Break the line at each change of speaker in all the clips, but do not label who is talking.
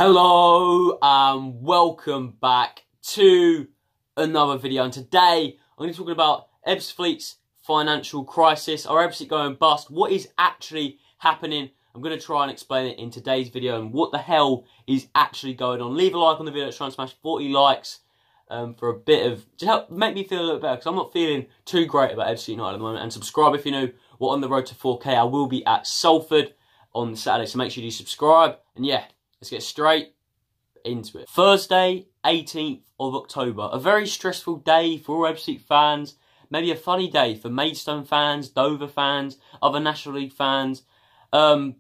Hello and welcome back to another video, and today I'm going to be talking about Ebbsfleet's financial crisis. Are Ebbsfleet going bust? What is actually happening? I'm going to try and explain it in today's video and what the hell is actually going on. Leave a like on the video, let's try and smash 40 likes for a bit of, to help make me feel a little better, because I'm not feeling too great about Ebbsfleet United at the moment. And subscribe if you know we're on the road to 4K. I will be at Salford on Saturday, so make sure you subscribe. And yeah, let's get straight into it. Thursday, 18th of October. A very stressful day for all Ebbsfleet fans. Maybe a funny day for Maidstone fans, Dover fans, other National League fans. But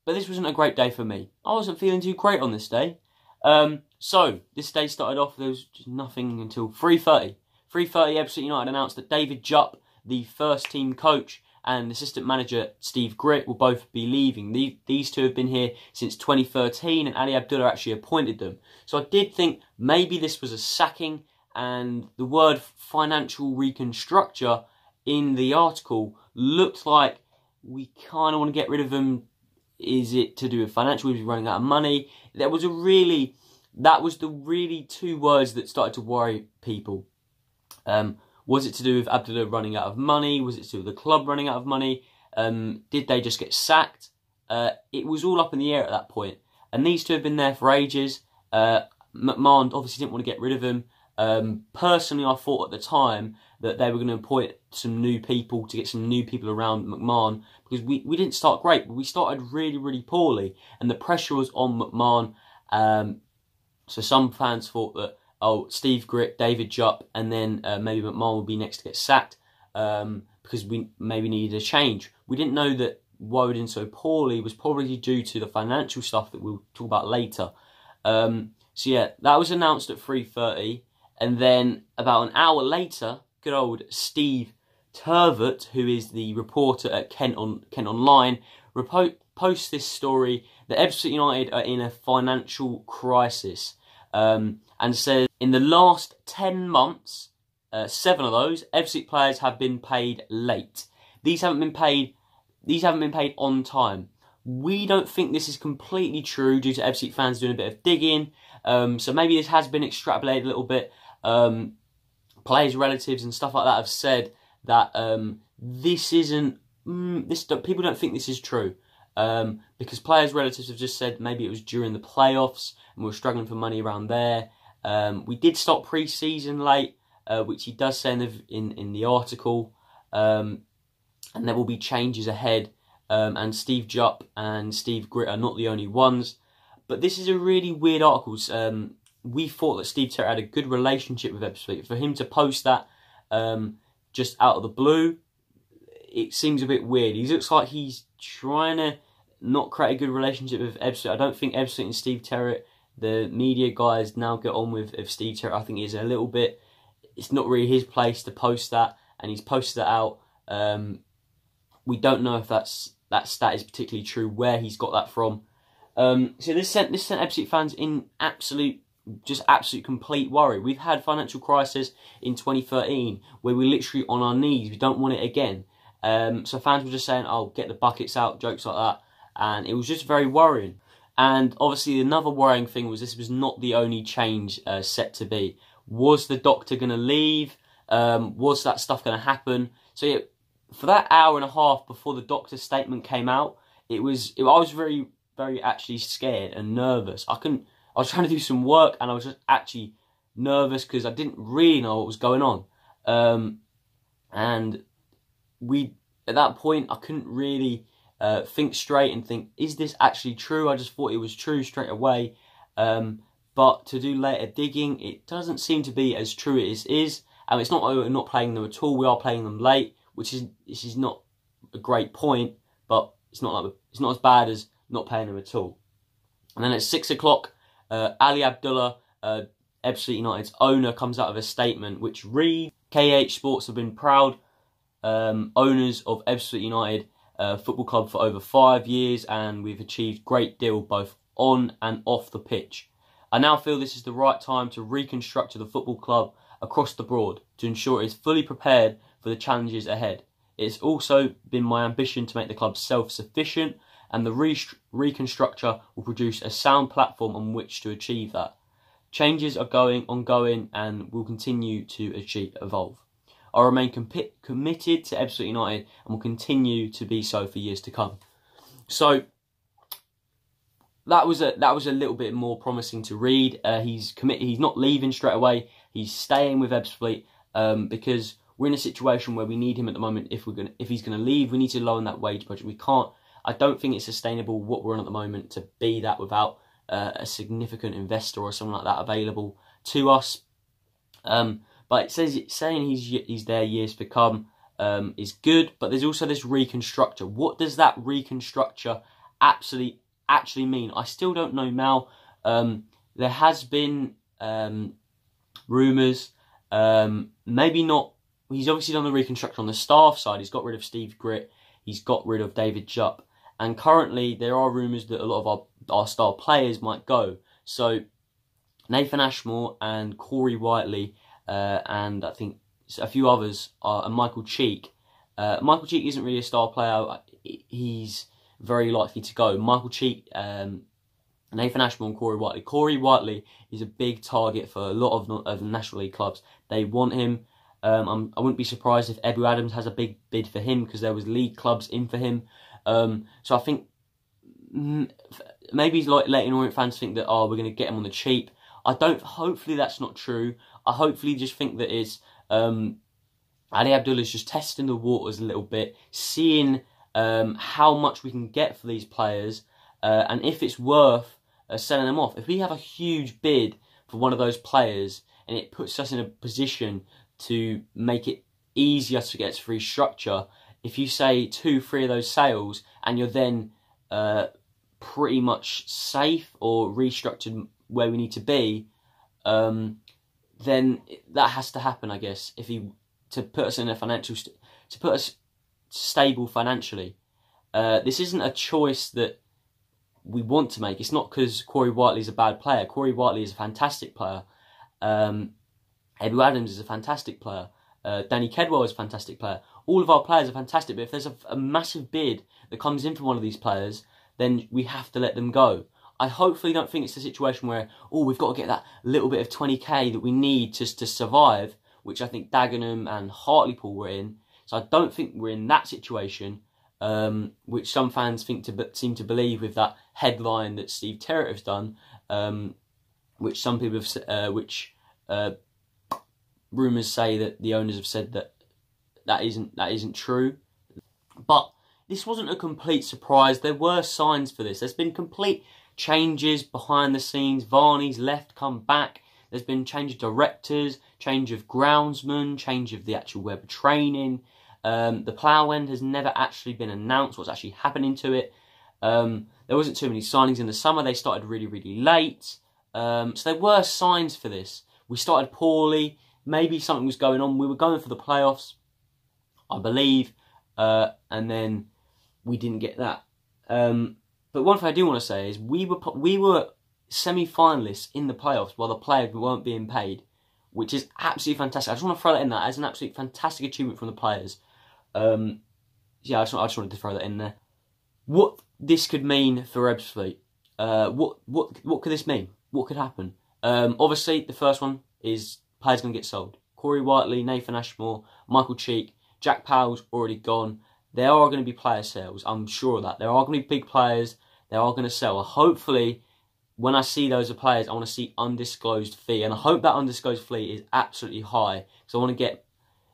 this wasn't a great day for me. I wasn't feeling too great on this day. So, this day started off, there was just nothing until 3:30. 3:30, Ebbsfleet United announced that David Jupp, the first team coach, and assistant manager Steve Gritt will both be leaving. These two have been here since 2013, and Ali Abdullah actually appointed them. So I did think maybe this was a sacking, and the word financial reconstructure in the article looked like we kind of want to get rid of them. Is it to do with financial? Is he running out of money? That was the really two words that started to worry people. Was it to do with Abdullah running out of money? Was it to do with the club running out of money? Did they just get sacked? It was all up in the air at that point. And these two have been there for ages. McMahon obviously didn't want to get rid of him. Personally, I thought at the time that they were going to appoint some new people to get some new people around McMahon, because we didn't start great, but we started really, really poorly. And the pressure was on McMahon. So some fans thought that, oh, Steve Gritt, David Jupp, and then maybe McMahon would be next to get sacked because we maybe needed a change. We didn't know that why we did so poorly was probably due to the financial stuff that we'll talk about later. So yeah, that was announced at 3:30, and then about an hour later, good old Steve Turvett, who is the reporter at Kent Online, posts this story that Ebbsfleet United are in a financial crisis. And says, in the last 10 months, 7 of those, Ebbsfleet players have been paid late. These haven't been paid on time. We don't think this is completely true due to Ebbsfleet fans doing a bit of digging. So maybe this has been extrapolated a little bit. Players' relatives and stuff like that have said that this isn't, people don't think this is true. Because players' relatives have just said maybe it was during the playoffs and we were struggling for money around there. We did start pre-season late, which he does say in the article, and there will be changes ahead. And Steve Jupp and Steve Gritt are not the only ones. But this is a really weird article. We thought that Steve Terrett had a good relationship with Ebbsfleet. For him to post that just out of the blue, it seems a bit weird. He looks like he's trying to not create a good relationship with Ebbsfleet. I don't think Ebbsfleet and Steve Terrett, the media guys, now get on with Steve Terrett. I think he's a little bit, it's not really his place to post that, and he's posted that out. We don't know if that stat is particularly true, where he's got that from. So this sent Ebbsfleet fans in absolute complete worry. We've had financial crisis in 2013 where we're literally on our knees. We don't want it again. So fans were just saying, oh, get the buckets out, jokes like that. And it was just very worrying. And obviously another worrying thing was this was not the only change set to be. Was the doctor going to leave? Was that stuff going to happen? So yeah, for that hour and a half before the doctor's statement came out, I was very, very actually scared and nervous. I was trying to do some work and I was just actually nervous because I didn't really know what was going on. And at that point, I couldn't really think straight and think, is this actually true? I just thought it was true straight away. But to do later digging, it doesn't seem to be as true as it is. And it's not like we're not playing them at all. We are playing them late, this is not a great point, but it's not as bad as not playing them at all. And then at 6 o'clock, Ali Abdullah, Ebbsfleet United's owner, comes out with a statement which reads, KH Sports have been proud owners of Ebbsfleet United Football Club for over 5 years, and we've achieved great deal both on and off the pitch. I now feel this is the right time to reconstruct the football club across the board to ensure it is fully prepared for the challenges ahead. It's also been my ambition to make the club self-sufficient and the reconstructure will produce a sound platform on which to achieve that. Changes are ongoing and will continue to evolve. I remain committed to Ebbsfleet United and will continue to be so for years to come. So that was a little bit more promising to read. He's committed. He's not leaving straight away. He's staying with Ebbsfleet because we're in a situation where we need him at the moment. If he's gonna leave, we need to lower that wage budget. We can't. I don't think it's sustainable what we're on at the moment to be that without a significant investor or something like that available to us. But saying he's there years to come is good. But there's also this reconstructure. What does that reconstructure actually mean? I still don't know, Mal. There has been rumours. Maybe not. He's obviously done the reconstruction on the staff side. He's got rid of Steve Gritt. He's got rid of David Jupp. And currently there are rumours that a lot of our star players might go. So Nathan Ashmore and Corey Whitley and I think a few others and Michael Cheek. Michael Cheek isn't really a star player. He's very likely to go. Michael Cheek, Nathan Ashmore and Corey Whitley. Corey Whitley is a big target for a lot of National League clubs. They want him. I wouldn't be surprised if Ebu Adams has a big bid for him because there was league clubs in for him. So I think maybe he's like letting Orient fans think that, we're going to get him on the cheap. Hopefully that's not true. I hopefully just think that it's Ali Abdullah's just testing the waters a little bit, seeing how much we can get for these players, and if it's worth selling them off. If we have a huge bid for one of those players and it puts us in a position to make it easier to get to restructure, if you say 2-3 of those sales and you're then pretty much safe or restructured where we need to be, then that has to happen, I guess, to put us in a to put us stable financially. This isn't a choice that we want to make. It's not because Corey Whiteley is a bad player. Corey Whiteley is a fantastic player. Ebu Adams is a fantastic player. Danny Kedwell is a fantastic player. All of our players are fantastic, but if there's a massive bid that comes in from one of these players, then we have to let them go. I hopefully don't think it's a situation where, we've got to get that little bit of 20k that we need just to survive, which I think Dagenham and Hartlepool were in. So I don't think we're in that situation, which some fans seem to believe with that headline that Steve Terrett has done, which some people have, rumours say that the owners have said that isn't true. But this wasn't a complete surprise. There were signs for this. There's been complete changes behind the scenes. Varney's left, come back. There's been change of directors, change of groundsmen, change of the actual web of training. The plough end has never actually been announced what's actually happening to it. There wasn't too many signings in the summer. They started really, really late. So there were signs for this. We started poorly. Maybe something was going on. We were going for the playoffs, I believe, and then we didn't get that. But one thing I do want to say is we were semi-finalists in the playoffs while the players weren't being paid, which is absolutely fantastic. I just want to throw that in there as an absolute fantastic achievement from the players. Yeah, I just wanted to throw that in there. What this could mean for Ebbsfleet? What could this mean? What could happen? Obviously, the first one is players going to get sold. Corey Whiteley, Nathan Ashmore, Michael Cheek, Jack Powell's already gone. There are going to be player sales. I'm sure of that. There are going to be big players. They are going to sell. Hopefully, when I see those players, I want to see undisclosed fee. And I hope that undisclosed fee is absolutely high. Because I want to get,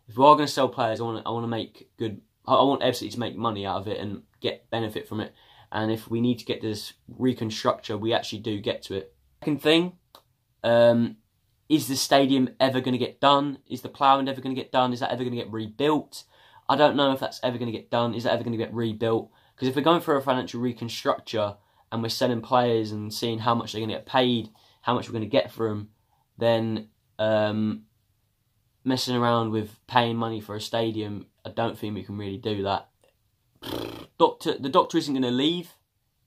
if we are going to sell players, I want to make good, I want Ebbsfleet to make money out of it and get benefit from it. And if we need to get this reconstructure, we actually do get to it. Second thing, is the stadium ever going to get done? Is the ploughing ever going to get done? Is that ever going to get rebuilt? I don't know if that's ever going to get done. Is that ever going to get rebuilt? Because if we're going for a financial reconstructure and we're selling players and seeing how much they're going to get paid, how much we're going to get for them, then messing around with paying money for a stadium, I don't think we can really do that. The doctor isn't going to leave.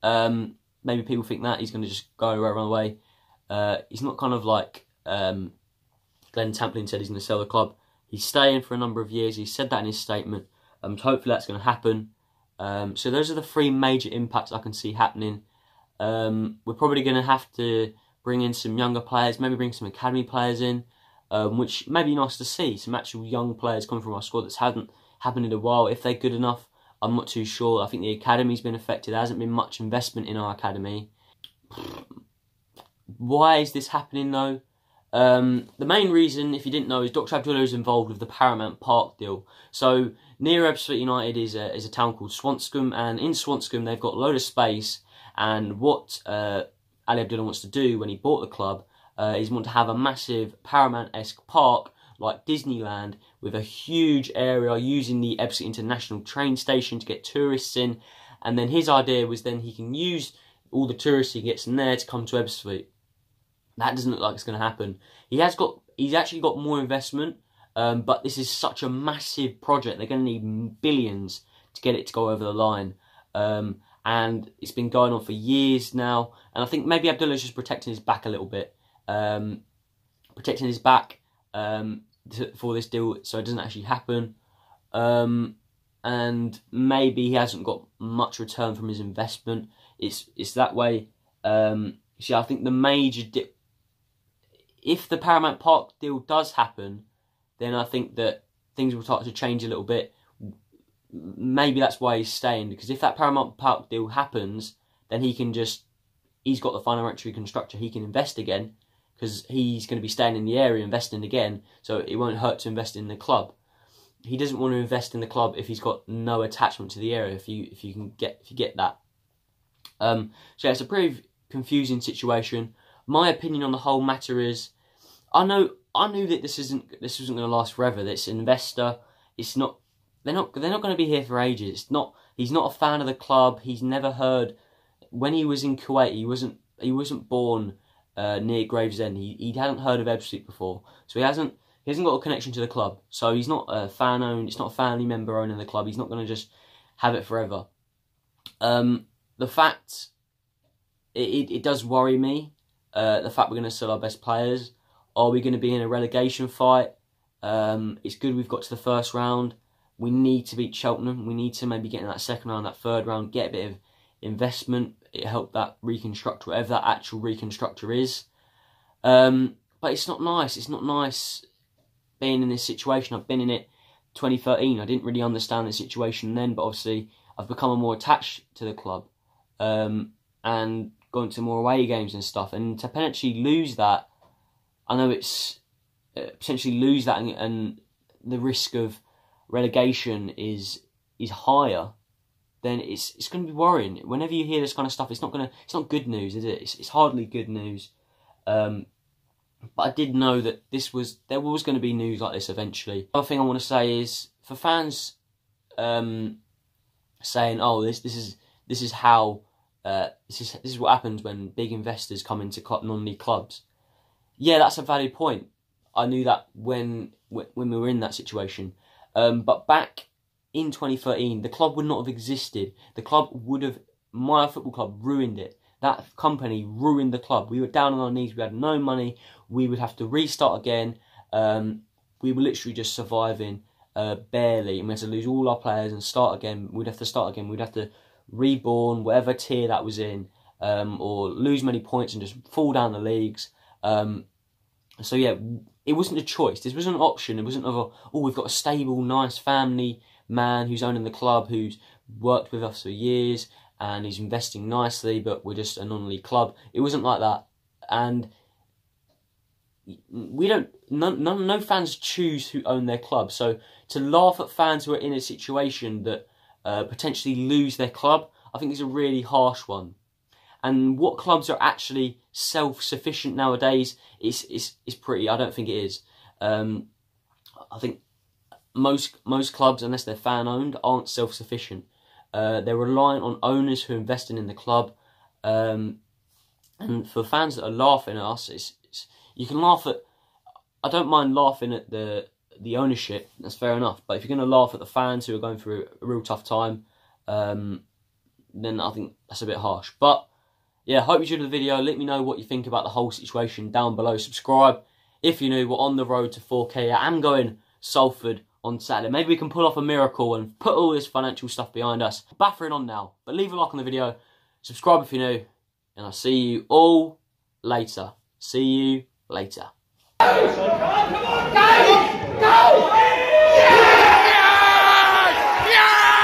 Maybe people think that he's going to just go run away. He's not kind of like Glenn Tamplin said he's going to sell the club. He's staying for a number of years. He said that in his statement. Hopefully that's going to happen. So those are the three major impacts I can see happening. We're probably going to have to bring in some younger players, maybe bring some academy players in, which may be nice to see. Some actual young players coming from our squad that hasn't happened in a while. If they're good enough, I'm not too sure. I think the academy's been affected. There hasn't been much investment in our academy. Why is this happening though? The main reason, if you didn't know, is Dr. Abdullah is involved with the Paramount Park deal. So near Ebbsfleet United is a town called Swanscombe, and in Swanscombe they've got a load of space. And what Ali Abdullah wants to do when he bought the club is want to have a massive Paramount-esque park like Disneyland with a huge area using the Ebbsfleet International train station to get tourists in. And then his idea was then he can use all the tourists he gets in there to come to Ebbsfleet. That doesn't look like it's going to happen. He's actually got more investment, but this is such a massive project. They're going to need billions to get it to go over the line. And it's been going on for years now. And I think maybe Abdullah's just protecting his back a little bit. Protecting his back for this deal so it doesn't actually happen. And maybe he hasn't got much return from his investment. It's that way. See, I think the major if the Paramount Park deal does happen, then I think that things will start to change a little bit. Maybe that's why he's staying, because if that Paramount Park deal happens, then he's got the financial reconstructor, he can invest again, because he's going to be staying in the area, investing again, so it won't hurt to invest in the club. He doesn't want to invest in the club if he's got no attachment to the area, if you get that. So yeah, it's a pretty confusing situation. My opinion on the whole matter is, I knew that this wasn't going to last forever. This investor, they're not going to be here for ages. He's not a fan of the club. He's never heard, when he was in Kuwait, he wasn't born near Gravesend. He hadn't heard of Ebbsfleet before, so he hasn't got a connection to the club. So he's not a fan owned. It's not a family member owning the club. He's not going to just have it forever. The fact it does worry me. The fact we're going to sell our best players. Are we going to be in a relegation fight? It's good we've got to the first round. We need to beat Cheltenham. We need to maybe get in that second round, that third round, get a bit of investment. It help that reconstruct, whatever that actual reconstructor is. But it's not nice. It's not nice being in this situation. I've been in it 2013. I didn't really understand the situation then, but obviously I've become more attached to the club. And going to more away games and stuff. And to potentially lose that, I know it's potentially lose that, and the risk of relegation is higher, then it's going to be worrying. Whenever you hear this kind of stuff, it's not good news, is it? It's hardly good news. But I did know that there was going to be news like this eventually. Other thing I want to say is, for fans saying, "Oh, this is how this is what happens when big investors come into non-league clubs." Yeah, that's a valid point. I knew that when we were in that situation. But back in 2013, the club would not have existed. The club would have, my football club, ruined it. That company ruined the club. We were down on our knees. We had no money. We would have to restart again. We were literally just surviving barely. And we had to lose all our players and start again. We'd have to start again. We'd have to reborn whatever tier that was in, or lose many points and just fall down the leagues. So yeah, it wasn't a choice. This wasn't an option. It wasn't we've got a stable, nice family man who's owning the club, who's worked with us for years and he's investing nicely, but we're just a non-league club. It wasn't like that. And no fans choose who own their club. So to laugh at fans who are in a situation that potentially lose their club, I think is a really harsh one. And what clubs are actually self-sufficient nowadays is pretty. I don't think it is. I think most clubs, unless they're fan-owned, aren't self-sufficient. They're reliant on owners who are investing in the club. And for fans that are laughing at us, you can laugh at. I don't mind laughing at the ownership. That's fair enough. But if you're going to laugh at the fans who are going through a real tough time, then I think that's a bit harsh. But yeah, hope you enjoyed the video. Let me know what you think about the whole situation down below. Subscribe if you're new. We're on the road to 4K. I am going Salford on Saturday. Maybe we can pull off a miracle and put all this financial stuff behind us. Battering on now, but leave a like on the video, subscribe if you're new, and I'll see you all later. See you later.
Come on, go! Go! Yeah! Yeah!